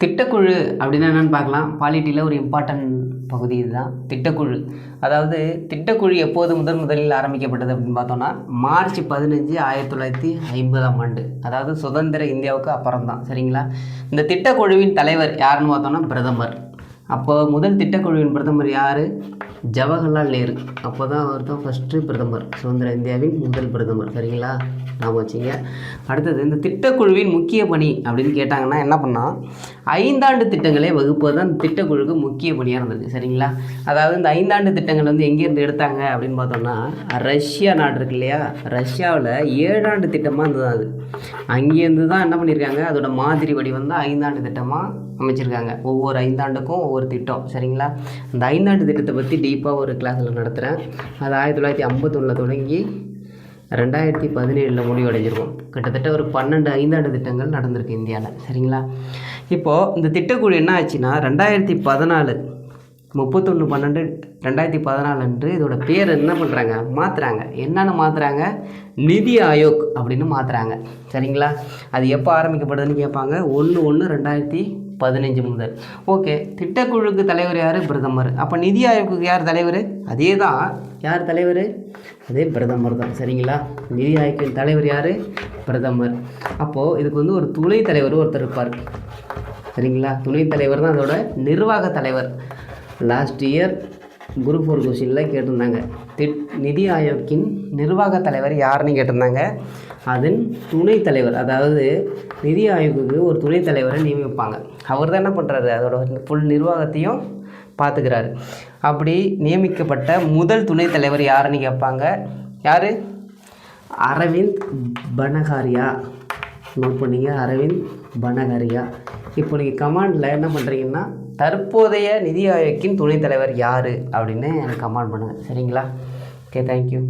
திட்டக்குழு அப்படின்னா என்னென்னு பார்க்கலாம். பாலிட்டியில் ஒரு இம்பார்ட்டன்ட் பகுதி இதுதான் திட்டக்குழு. அதாவது திட்டக்குழு எப்போது முதலில் ஆரம்பிக்கப்பட்டது அப்படின்னு பார்த்தோன்னா மார்ச் 15, 1950 அதாவது சுதந்திர இந்தியாவுக்கு அப்புறம் தான். சரிங்களா? இந்த திட்டக்குழுவின் தலைவர் யாருன்னு பார்த்தோன்னா பிரதமர். அப்போ முதல் திட்டக்குழுவின் பிரதமர் யார்? ஜவஹர்லால் நேரு. அப்போ தான் அவர் தான் ஃபஸ்ட்டு பிரதமர், சுதந்திர இந்தியாவின் முதல் பிரதமர். சரிங்களா? நாம் வச்சிங்க. அடுத்தது இந்த திட்டக்குழுவின் முக்கிய பணி அப்படின்னு கேட்டாங்கன்னா என்ன பண்ணால் 5 ஆண்டு திட்டங்களை வகுப்பது தான் திட்டக்குழுவுக்கு முக்கிய பணியாக இருந்தது. சரிங்களா? அதாவது இந்த 5 ஆண்டு திட்டங்கள் வந்து எங்கேருந்து எடுத்தாங்க அப்படின்னு பார்த்தோம்னா ரஷ்யா நாடு இருக்கு இல்லையா, ரஷ்யாவில் 7 ஆண்டு திட்டமாக இருந்தது. அது அங்கேருந்து தான் என்ன பண்ணியிருக்காங்க, அதோட மாதிரி வடிவம் தான் 5 ஆண்டு திட்டமாக அமைச்சிருக்காங்க. ஒவ்வொரு 5 ஆண்டுக்கும் ஒவ்வொரு திட்டம். சரிங்களா? அந்த 5 ஆண்டு திட்டத்தை பற்றி டீப்பாக ஒரு கிளாஸில் நடத்துகிறேன். அது 1951 தொடங்கி 2017 முடிவடைஞ்சிருக்கும். கிட்டத்தட்ட ஒரு 12 5ஆண்டு திட்டங்கள் நடந்திருக்கு இந்தியாவில். சரிங்களா? இப்போது இந்த திட்டக்குழு என்ன ஆச்சுன்னா 2014 31/12/2014 அன்று இதோட பேர் என்ன பண்ணுறாங்க, மாற்றுறாங்க. என்னென்னு மாற்றுறாங்க? நிதி ஆயோக் அப்படின்னு மாற்றுறாங்க. சரிங்களா? அது எப்போ ஆரம்பிக்கப்படுதுன்னு கேட்பாங்க. 1/1/2015 முதல். ஓகே, திட்டக்குழுக்கு தலைவர் யார்? பிரதமர். அப்போ நிதி ஆயோக்கு யார் தலைவர்? அதே தான். யார் தலைவர்? அதே பிரதமர் தான். சரிங்களா? நிதி ஆயோக்கின் தலைவர் யார்? பிரதமர். அப்போது இதுக்கு வந்து ஒரு துணைத் தலைவர் ஒருத்தர் இருப்பார். சரிங்களா? துணைத் தலைவர் தான் அதோட நிர்வாக தலைவர். லாஸ்ட் இயர் குரூப் 4 கொஸ்டினில் கேட்டிருந்தாங்க. நிதி ஆயோக்கின் நிர்வாக தலைவர் யாருன்னு கேட்டிருந்தாங்க. அதன் துணைத் தலைவர், அதாவது நிதி ஆயோக்கு ஒரு துணைத் தலைவரை நியமிப்பாங்க. அவர் தான் என்ன பண்ணுறாரு, அதோட ஃபுல் நிர்வாகத்தையும் பார்த்துக்கிறாரு. அப்படி நியமிக்கப்பட்ட முதல் துணைத் தலைவர் யாருன்னு கேட்பாங்க. யார்? அரவிந்த் பனகாரியா. நோட் பண்ணிங்க, அரவிந்த் பனகாரியா. இப்போ நீங்கள் கமாண்டில் என்ன பண்ணுறீங்கன்னா தற்போதைய நிதி ஆயோக்கின் துணைத் தலைவர் யார் அப்படின்னு எனக்கு கமெண்ட் பண்ணுங்கள். சரிங்களா? Okay, thank you.